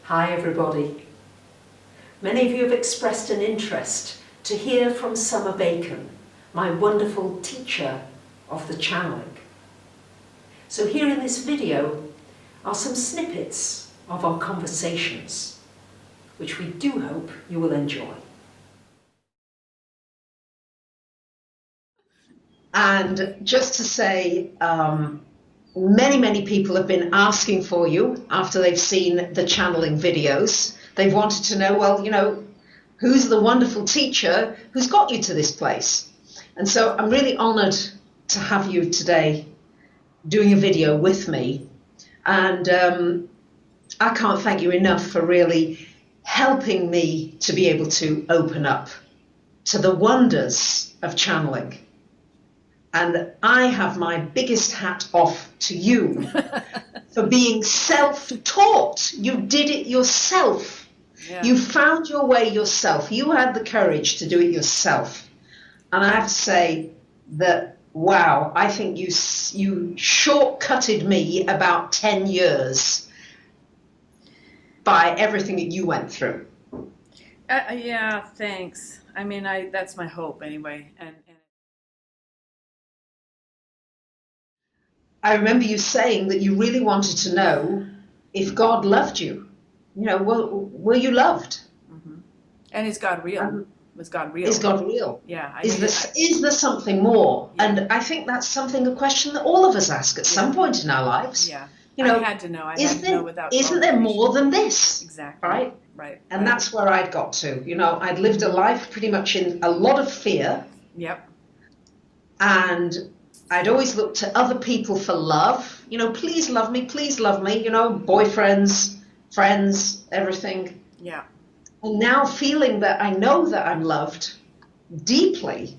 Hi everybody. Many of you have expressed an interest to hear from Summer Bacon, my wonderful teacher of the channeling. So here in this video are some snippets of our conversations, which we do hope you will enjoy. And just to say, many people have been asking for you after they've seen the channeling videos. They've wanted to know, well, who's the wonderful teacher who's got you to this place? And so I'm really honored to have you today doing a video with me. And I can't thank you enough for really helping me to be able to open up to the wonders of channeling. And I have my biggest hat off to you for being self-taught. You did it yourself. Yeah. You found your way yourself. You had the courage to do it yourself. And I have to say that, wow, I think you shortcutted me about 10 years by everything that you went through. Yeah, thanks. I mean, that's my hope anyway. And I remember you saying that you really wanted to know if God loved you. Were you loved? Mm-hmm. And is God real? Was God real? Is God real? Yeah. Is there something more? Yeah. And I think that's a question that all of us ask at some point in our lives. Yeah. I had to know. I had to know without Isn't there more than this? Exactly. Right. And that's where I'd got to. I'd lived a life pretty much in a lot of fear. Yep. And I'd always looked to other people for love. Please love me, boyfriends, friends, everything. Yeah. And now feeling that I know that I'm loved deeply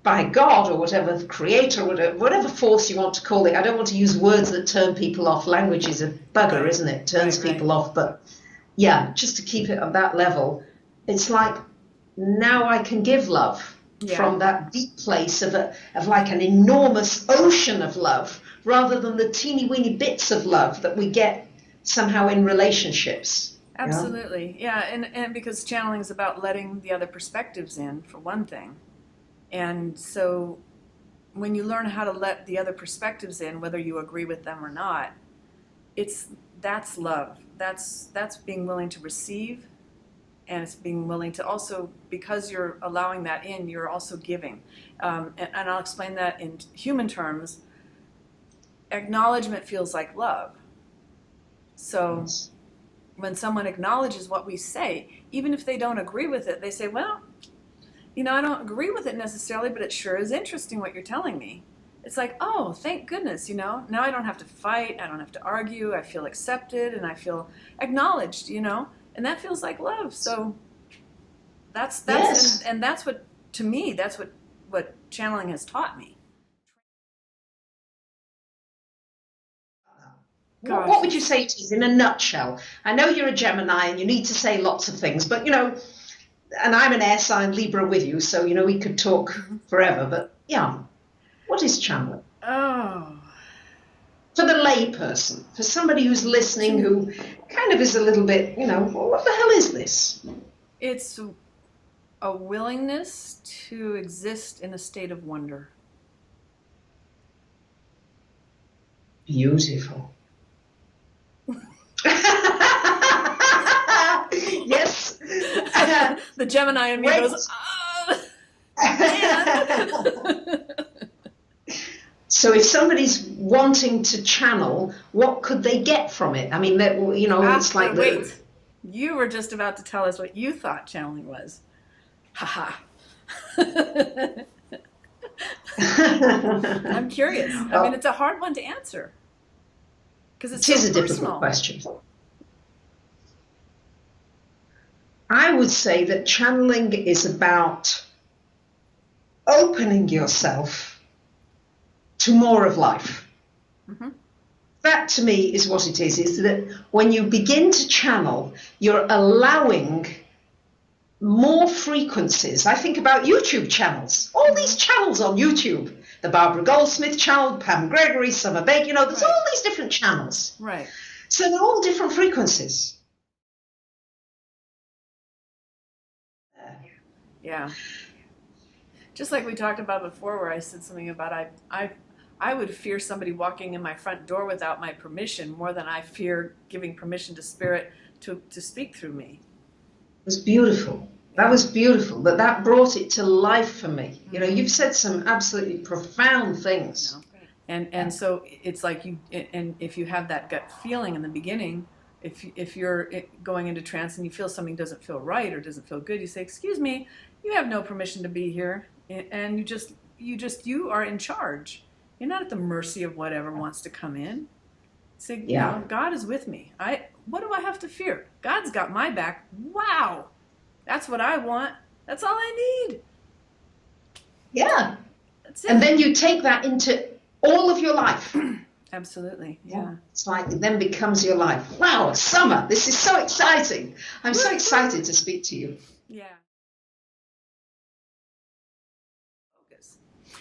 by God or whatever, the creator, whatever force you want to call it. I don't want to use words that turn people off. Language is a bugger, isn't it? Turns people off. But yeah, just to keep it at that level, it's like now I can give love. Yeah. From that deep place of like an enormous ocean of love, rather than the teeny weeny bits of love that we get somehow in relationships. Absolutely, yeah, and because channeling is about letting the other perspectives in, for one thing, and so when you learn how to let the other perspectives in, whether you agree with them or not, that's love. That's being willing to receive. And it's being willing to also, because you're allowing that in, you're also giving. And I'll explain that in human terms. Acknowledgement feels like love. So when someone acknowledges what we say, even if they don't agree with it, they say, well, I don't agree with it necessarily, but it sure is interesting what you're telling me. It's like, oh, thank goodness, now I don't have to fight, I don't have to argue, I feel accepted, and I feel acknowledged, And that feels like love. So that's yes. and that's what, to me, that's what channeling has taught me. What would you say it is in a nutshell? I know you're a Gemini and you need to say lots of things, but and I'm an air sign Libra with you, so we could talk forever. But yeah, what is channeling? Oh. For the lay person, for somebody who's listening, who kind of is a little bit, well, what the hell is this? It's a willingness to exist in a state of wonder. Beautiful. Yes. The Gemini in me goes, So if somebody's wanting to channel, what could they get from it? I mean, it's like... Wait, you were just about to tell us what you thought channeling was. Haha. I'm curious. I mean, it's a hard one to answer. Because it is a difficult question. I would say that channeling is about opening yourself to more of life. Mm-hmm. That to me is what it is that when you begin to channel, you're allowing more frequencies. I think about YouTube channels, all these channels on YouTube, the Barbara Goldsmith channel, Pam Gregory, Summer Bacon, there's all these different channels. Right. So they're all different frequencies. Yeah. Just like we talked about before, where I said something about I would fear somebody walking in my front door without my permission more than I fear giving permission to spirit to speak through me. It was beautiful. That was beautiful. But that brought it to life for me. You know, you've said some absolutely profound things. And so it's like and if you have that gut feeling in the beginning, if you're going into trance and you feel something doesn't feel right or doesn't feel good, you say, "Excuse me, you have no permission to be here," and you are in charge. You're not at the mercy of whatever wants to come in. Say, you know, God is with me. What do I have to fear? God's got my back. Wow, that's what I want. That's all I need. Yeah. That's it. And then you take that into all of your life. Absolutely. Yeah. It's like it then becomes your life. Wow, Summer, this is so exciting. I'm so excited to speak to you. Yeah.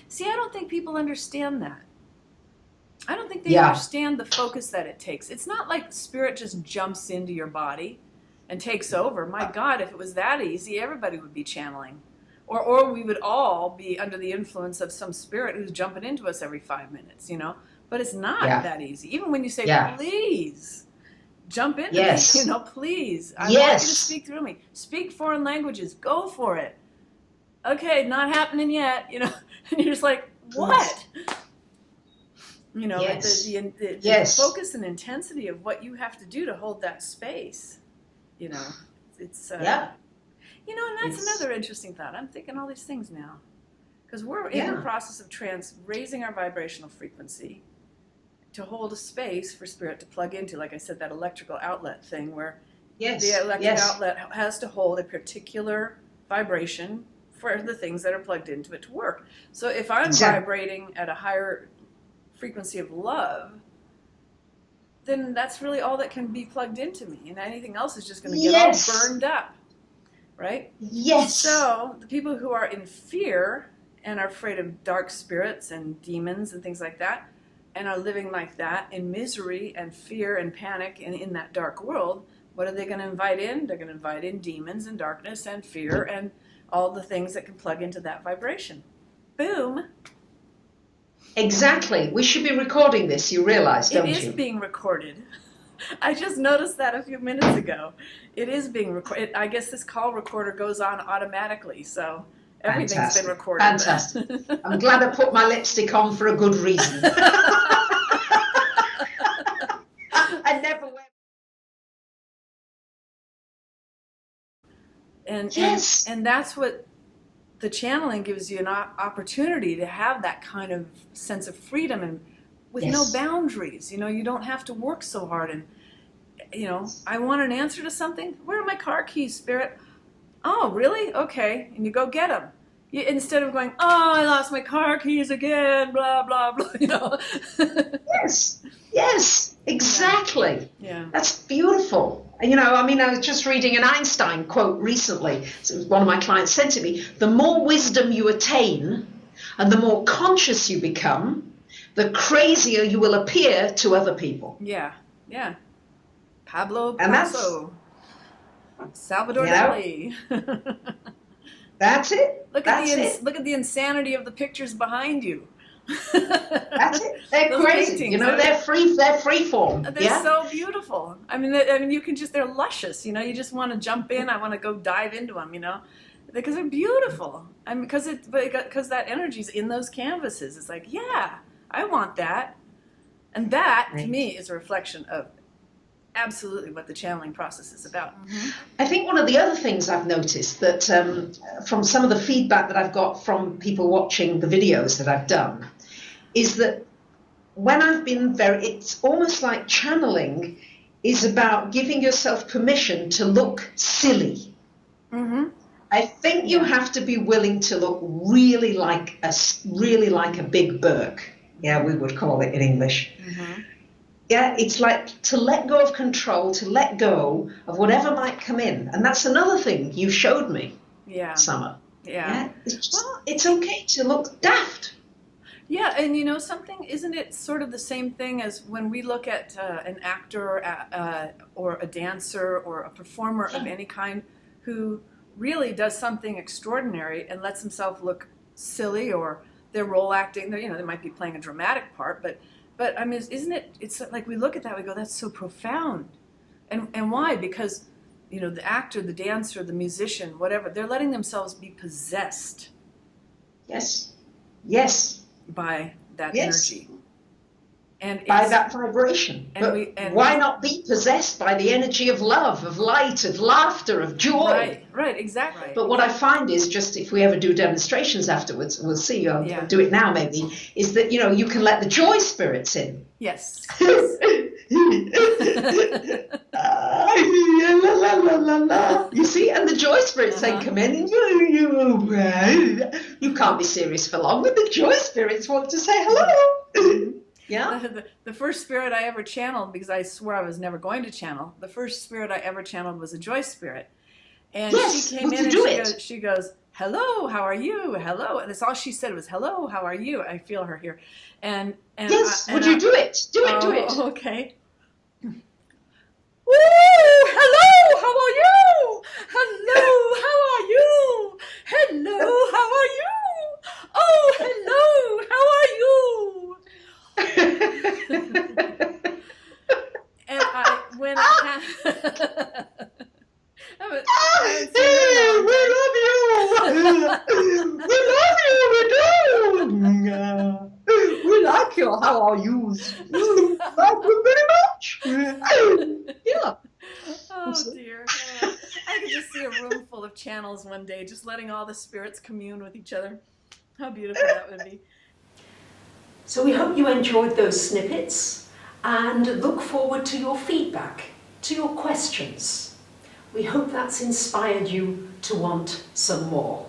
See, I don't think people understand that. I don't think they understand the focus that it takes. It's not like spirit just jumps into your body and takes over. My God, if it was that easy, everybody would be channeling. Or we would all be under the influence of some spirit who's jumping into us every 5 minutes, you know. But it's not that easy. Even when you say, please, jump into me, you know, please. I want you to speak through me. Speak foreign languages. Go for it. Okay, not happening yet, you know. And you're just like, what? You know, the focus and intensity of what you have to do to hold that space, you know. It's, you know, and that's another interesting thought. I'm thinking all these things now. Because we're in the process of raising our vibrational frequency to hold a space for spirit to plug into. Like I said, that electrical outlet thing where the electric outlet has to hold a particular vibration for the things that are plugged into it to work. So if I'm vibrating at a higher frequency of love, then that's really all that can be plugged into me. And anything else is just going to get all burned up. Right? Yes. So the people who are in fear and are afraid of dark spirits and demons and things like that, and are living like that in misery and fear and panic and in that dark world, what are they going to invite in? They're going to invite in demons and darkness and fear and all the things that can plug into that vibration. Boom. Exactly. We should be recording this, you realize, don't you? It is being recorded. I just noticed that a few minutes ago. It is being recorded. I guess this call recorder goes on automatically, so everything's been recorded. Fantastic. I'm glad I put my lipstick on for a good reason. I never wear. And that's what the channeling gives you, an opportunity to have that kind of sense of freedom and with no boundaries. You know, you don't have to work so hard. And, you know, I want an answer to something. Where are my car keys, Spirit? Oh, really? Okay. And you go get them. Instead of going, oh, I lost my car keys again, blah, blah, blah, you know. Yes, exactly. Yeah. That's beautiful. You know, I mean, I was just reading an Einstein quote recently. So one of my clients said to me, the more wisdom you attain and the more conscious you become, the crazier you will appear to other people. Yeah, yeah. Pablo Picasso. Salvador Dali. That's it. Look at the insanity of the pictures behind you. That's it. They're crazy. Paintings, you know, they're free form. They're so beautiful. I mean, you can they're luscious. You know, you just want to jump in. I want to go dive into them. You know, because they're beautiful. I mean, because that energy's in those canvases. It's like, yeah, I want that, and that to me is a reflection of absolutely what the channeling process is about. Mm-hmm. I think one of the other things I've noticed that from some of the feedback that I've got from people watching the videos that I've done is that when I've been it's almost like channeling is about giving yourself permission to look silly. Mm-hmm. I think you have to be willing to look really like a big Burke. Yeah, we would call it in English. Mm-hmm. Yeah, it's like to let go of control, to let go of whatever might come in. And that's another thing you showed me, Summer. Yeah. It's okay to look daft. Yeah, and you know something, isn't it sort of the same thing as when we look at an actor or a dancer or a performer of any kind who really does something extraordinary and lets himself look silly, or they're role acting, you know, they might be playing a dramatic part, but I mean, isn't it, it's like we look at that, we go, that's so profound. And why? Because, you know, the actor, the dancer, the musician, whatever, they're letting themselves be possessed Yes. Yes. by that Yes. energy. And By that vibration. and But why not be possessed by the energy of love, of light, of laughter, of joy? Right, exactly. But what I find is, just if we ever do demonstrations afterwards, we'll see, I'll do it now maybe, is that, you know, you can let the joy spirits in. Yes. La, la, la, la, la. You see, and the joy spirits say, come in, and you can't be serious for long, but the joy spirits want to say hello. Yeah. The first spirit I ever channeled, because I swore I was never going to channel, the first spirit I ever channeled was a joy spirit. And yes, she came in and she goes, hello, how are you? Hello. And that's all she said was, hello, how are you? I feel her here. And yes, would you do it? Do it, do it. Okay. Woo! Hello, how are you? Hello, how are you? Hello, how are you? Oh, hello, how are you? And when we love you. We like your how are yous. Like you very much. Yeah. Oh dear. Oh, I could just see a room full of channels one day, just letting all the spirits commune with each other. How beautiful that would be. So we hope you enjoyed those snippets and look forward to your feedback, to your questions. We hope that's inspired you to want some more.